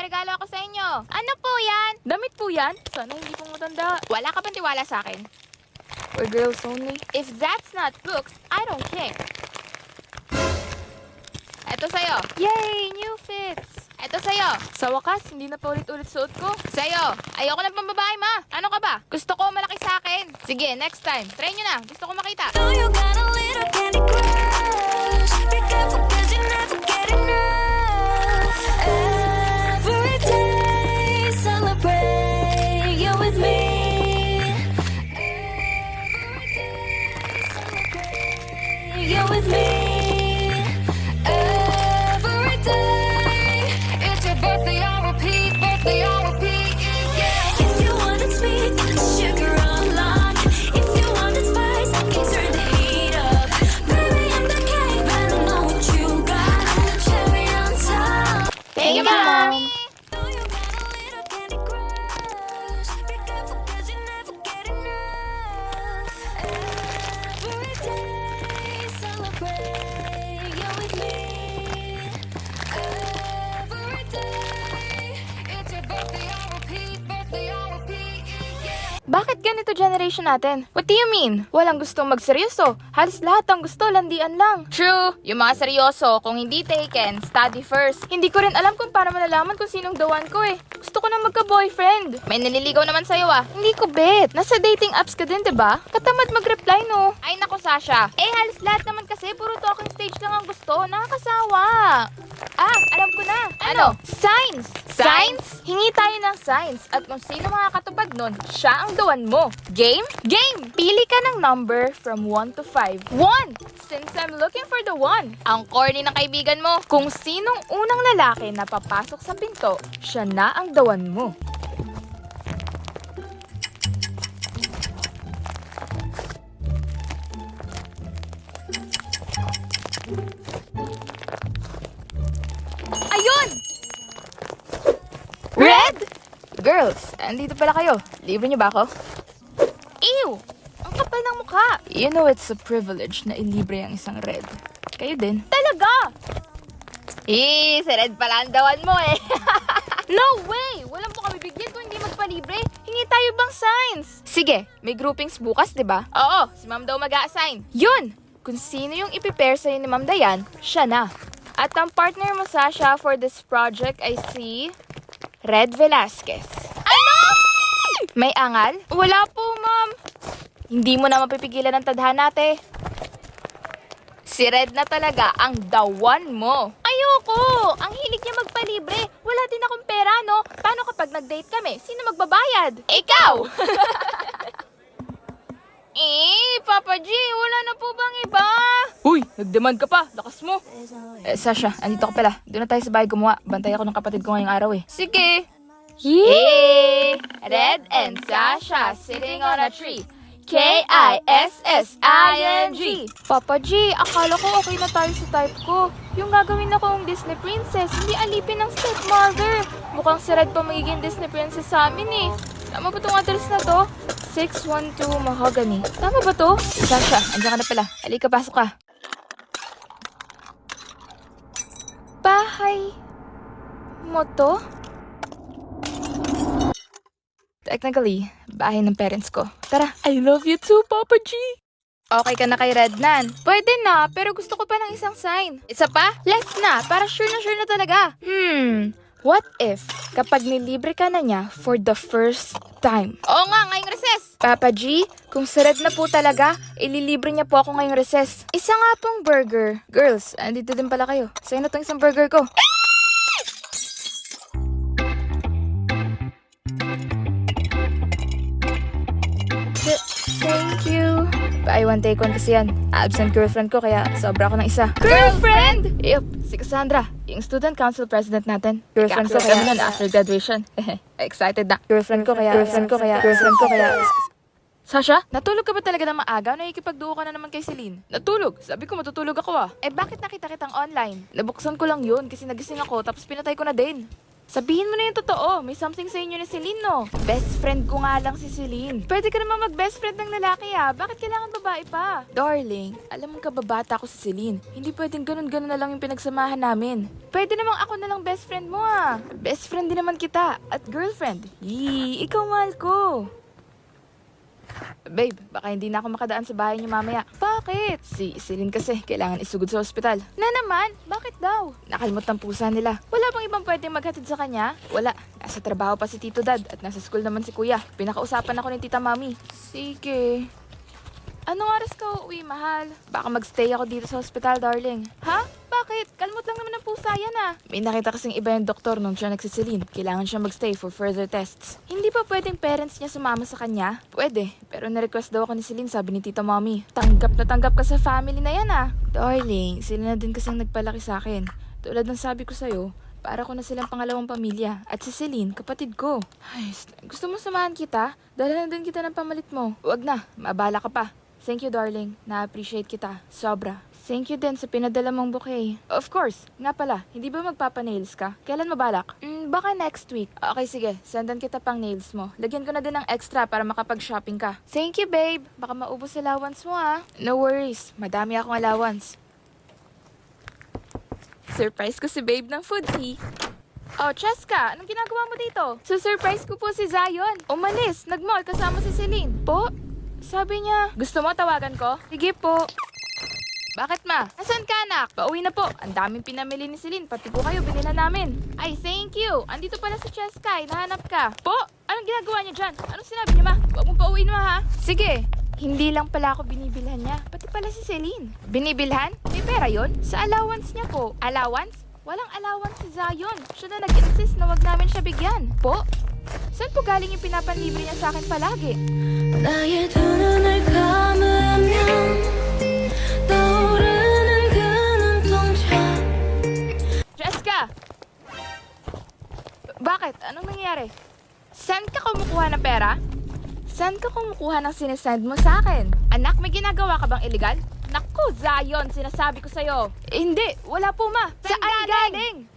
regalo ako sa inyo. Ano po yan? Damit po yan? Sana hindi po matanda. Wala ka bang tiwala sa akin? For girls only. If that's not books, I don't care. Ito sa'yo. Yay! New fits! Ito sa'yo. Sa wakas, hindi na pa ulit-ulit suot ko. Sa'yo. Ayoko ng pambabae, ma. Ano ka ba? Gusto ko malaki sa akin. Sige, next time. Try nyo na. Gusto ko makita. Know you got a little candy crush. Be careful 'cause you never get enough. Every day, celebrate you with me. Every day, celebrate you with me. Every day, it's your birthday on repeat, yeah. If you want it sweet, sugar on lock. If you want it spice, I can turn the heat up. Baby, I'm the cake, but I know what you got. I'm the cherry on top. Thank you, Mom. Mommy. Know you got a little candy crush. Be careful 'cause you never get enough. Every day, celebrate you with me. Every day, it's your birthday on repeat, yeah. Bakit ganito generation natin? What do you mean? Walang gustong magseryoso. Halos lahat ang gusto, landian lang. True. Yung mga seryoso, kung hindi taken, study first. Hindi ko rin alam kung paano malalaman kung sinong dawan ko eh. Gusto ko na magka-boyfriend. May naliligaw naman sa'yo ah. Hindi ko bet. Nasa dating apps ka din, diba? Katamad mag-reply, no? Ay naku, Sasha. Eh, halos lahat naman kasi puro talking stage lang ang gusto. Nakakasawa. Ah, alam ko na. Ano? Signs! Signs? Hingi tayo ng signs. At kung sino makakatupad nun, siya ang dawan mo. Game? Game! Pili ka ng number from 1 to 5. 1! Since I'm looking for the one. Ang corny ng kaibigan mo. Kung sinong unang lalaki na papasok sa pinto, siya na ang dawan mo. Ayun! Red! Girls, andito pala kayo. Libre niyo ba ako? Ew! Ang kapal ng mukha. You know it's a privilege na ilibre ang isang red. Kayo din. Talaga! Si Red pala ang dawan mo eh. No way! Walang po kami bigyan kung hindi magpalibre. Hingi tayo bang signs? Sige, may groupings bukas, di ba? Oo, si Ma'am daw mag-a-assign. Yun! Kung sino yung ipipair sa'yo ni Ma'am Dayan, siya na. At ang partner mo, Sasha, for this project ay si Red Velasquez. Ano? May angal? Wala po, Ma'am. Hindi mo na mapipigilan ang tadhana, ate. Si Red na talaga ang dawan mo. Ayoko! Ang hilig niya magpalibre. Wala din akong pera, no? Paano kapag nag-date kami? Sino magbabayad? Ikaw! Papa G, wala na po bang iba? Uy, nag-demand ka pa. Lakas mo. Sasha, andito ka pala. Doon na tayo sa bahay gumawa. Bantay ako ng kapatid ko ngayong araw eh. Sige. Yay! Red and Sasha sitting on a tree. K-I-S-S-I-N-G. Papa G, akala ko okay na tayo sa type ko. Yung gagawin akong Disney princess, hindi alipin ng stepmother. Mukhang si Red pa magiging Disney princess sa amin eh. Tama ba itong address na to? 612 Mahogany. Tama ba to? Sasha, andiyan ka na pala. Halika, pasok ka. Bahay mo to? Technically, bahay ng parents ko. Tara. I love you too, Papa G. Okay ka na kay Red Nan? Pwede na, pero gusto ko pa ng isang sign. Isa pa? Less na, para sure na talaga. What if, kapag nilibre ka na niya for the first time? Oo nga, ngayong recess. Papa G, kung si Red na po talaga, ililibre niya po ako ngayong recess. Isa nga pong burger. Girls, andito din pala kayo. Sa'yo na tong isang burger ko. Thank you. Buy one, take one kasi yan. Absent girlfriend ko kaya sobra ako ng isa. Girlfriend? Yup, si Cassandra, yung student council president natin. Girlfriend ko kaya nun after graduation. Excited na. Girlfriend ko kaya. Sasha, natulog ka ba talaga ng maaga? Nakikipagduo ka na naman kay Celine. Natulog? Sabi ko matutulog ako ah. Eh bakit nakita kitang online? Nabuksan ko lang yun kasi nagising ako tapos pinatay ko na din. Sabihin mo na yung totoo. May something sa inyo ni Celine, no? Best friend ko nga lang si Celine. Pwede ka naman mag-best friend ng lalaki, ah. Bakit kailangan babae pa? Darling, alam mo kababata ko si Celine. Hindi pwedeng ganun-ganun na lang yung pinagsamahan namin. Pwede namang ako na lang best friend mo, ah. Best friend din naman kita. At girlfriend. Yee, ikaw mahal ko. Babe, baka hindi na ako makadaan sa bahay niyo mamaya. Bakit? Si Celine kasi, kailangan isugod sa ospital. Na naman? Bakit daw? Nakalimot ng pusa nila. Wala bang ibang pwedeng maghatid sa kanya? Wala. Nasa trabaho pa si Tito Dad at nasa school naman si Kuya. Pinakausapan ako ni Tita Mami. Sige. Anong oras ka uuwi, mahal? Baka magstay ako dito sa ospital, darling. Ha? Bakit? Kalmot lang naman ang pusa yan, ah. May nakita kasing iba yung doktor nung siya nagsisilin. Kailangan siya magstay for further tests. Hindi pa pwedeng parents niya sumama sa kanya? Pwede. Pero na-request daw ako ni Celine, sabi ni Tita Mommy. Tanggap na tanggap ka sa family na yan, ah. Darling, sila na din kasing nagpalaki sa akin. Tulad ng sabi ko sa'yo, para ko na silang pangalawang pamilya. At si Celine, kapatid ko. Ay, gusto mo samahan kita? Dala na din kita ng pamalit mo. Wag na, maabala ka pa. Thank you, darling. Na-appreciate kita. Sobra. Thank you din sa pinadala mong bouquet. Of course. Nga pala, hindi ba magpapa-nails ka? Kailan mabalak? Baka next week. Okay, sige. Sendan kita pang nails mo. Lagyan ko na din ng extra para makapag-shopping ka. Thank you, babe. Baka maubos allowance mo, ah. No worries. Madami akong allowance. Surprise ko si babe ng foodie. Oh, Cheska, anong ginagawa mo dito? Surprise ko po si Zion. Umalis, nag-mall kasama si Celine. Po? Sabi niya, gusto mo tawagan ko? Sige po. Bakit ma? Nasaan ka anak? Pauwi na po. Ang daming pinamili ni Celine. Pati po kayo, binila namin. Ay, thank you. Andito pala si Cheska. Nahanap ka. Po? Anong ginagawa niya dyan? Anong sinabi niya ma? Huwag mong pauwi na ha? Sige. Hindi lang pala ako binibilhan niya. Pati pala si Celine. Binibilhan? May pera yon? Sa allowance niya po. Allowance? Walang allowance si Zion. Siya na nag-insist na wag namin siya bigyan. Po? Saan po galing yung pinapanlibre niya sa akin palagi? 나의 두 눈을 감으면 떠오르는 그 눈동자 Jessica! Bakit? Anong nangyari? Saan ka kumukuha ng pera? Saan ka kumukuha ng sinesend mo sa akin? Anak, may ginagawa ka bang illegal? Naku, Zion, sinasabi ko sa'yo. Hindi, wala po ma. Saan galing?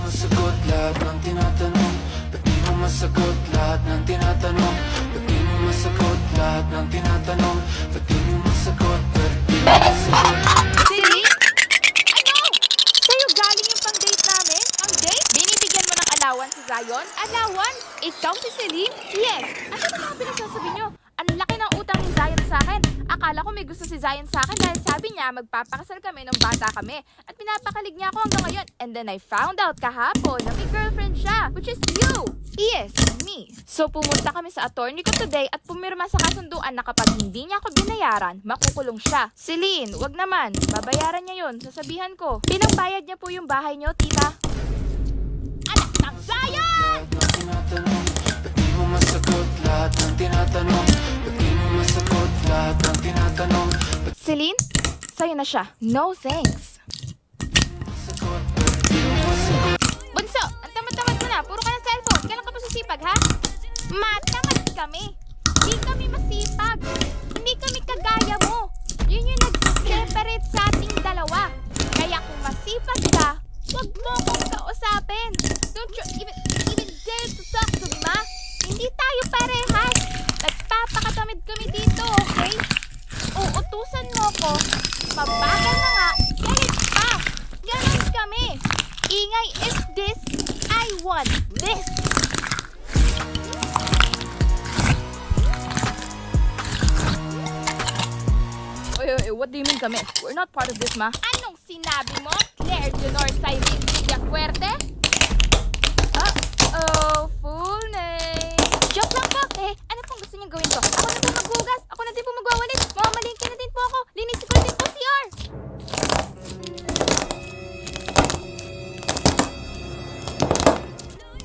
Masagot lahat ng tinatanong. Ba't di mo masagot lahat ng tinatanong? Ba't di mo masagot lahat ng tinatanong? Ba't di mo masagot? Ba't di mo masagot? Celine? Ano? Sa'yo galing yung pang-date namin? Pang-date? Binibigyan mo ng allowance si Zion? Allowance? Ikaw si Celine? Yes. Ano ba mga pinagsasabi nyo? Ang laki ng utang ni Zion sa akin. Akala ko may gusto si Zion sa akin dahil sabi niya magpapakasal kami nung bata kami. At pinapakalig niya ako hanggang ngayon. And then I found out kahapon na may girlfriend siya, which is you. Yes, me. So pumunta kami sa attorney ko today at pumirma sa kasunduan na kapag hindi niya ako binayaran, makukulong siya. Celine, wag naman. Babayaran niya yun. Sasabihan ko. Pinangbayad niya po yung bahay niyo, tita. Anak ng Zion! Lahat ng tinatanong. Ba't di mo masagot lahat ng tinatanong? Ba't di mo masagot lahat ng tinatanong? Ba't Celine, sa'yo na siya. No thanks. masagot? Ba't di mo masagot? Bunso, ang tamad-tamad mo na. Puro ka ng cellphone. Kailan ka pa susipag, ha? Matamad kami. Hindi kami masipag. Hindi kami kagaya mo. Yun yung nag-separate sa ating dalawa. Kaya kung masipag ka, huwag mo akong kausapin. Don't you even dare to talk to me, ma. Hindi tayo parehas. Nagpapakatamid kami dito, okay? Uutusan mo ko. Mabagal na nga. Galit pa. Ganon kami. Ingay is this. I want this. Oy, what do you mean kami? We're not part of this, ma. Anong sinabi mo? Claire Leonor Cyrene Villafuerte? Uh-oh, full name. Joke lang po. Ano pong gusto niyong gawin ko? Ako na po maghugas. Ako na din po magwawalis. Mamamalingki na din po ako. Linis ko na din po CR.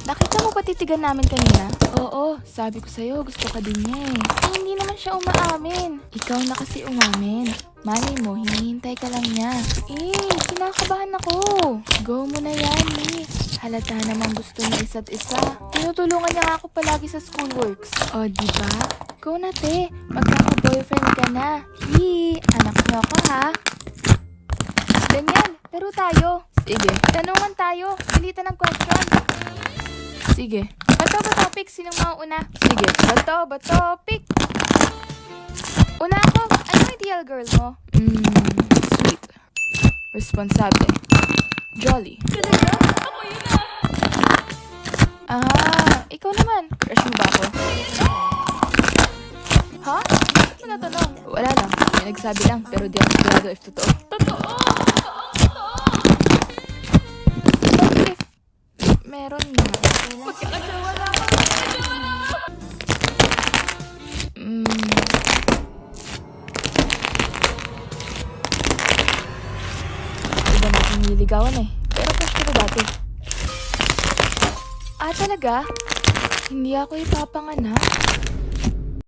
Nakita mo ba titigan namin kanina? Oo, sabi ko sa'yo, gusto ka din niya eh. Hindi naman siya umaamin. Ikaw na kasi umamin. Malay mo, hinihintay ka lang niya. Kinakabahan ako. Go mo na yan, Halata namang gusto niya isa't isa. Tinutulungan niya nga ako palagi sa schoolworks. O, diba? Go na, te. Magkaka-boyfriend ka na. Anak niyo ako, ha? Daniel, laro tayo. Sige. Tanungan tayo. Pilitan ng question. Sige. Bato, pick. Sinong mauuna? Sige. Bato, pick. Una ako. Ano yung ideal girl mo? Sweet. Responsable. Jolly. Ikaw naman. Crush mo ba ako? Ha? Bakit mo natanong? Wala lang. May nagsabi lang, pero di ako sigurado if totoo. What if meron na? Magkakasawa na ako. Iba na akong nililigawan eh. Pero crush ko dati. Talaga? Hindi ako ipapanganak?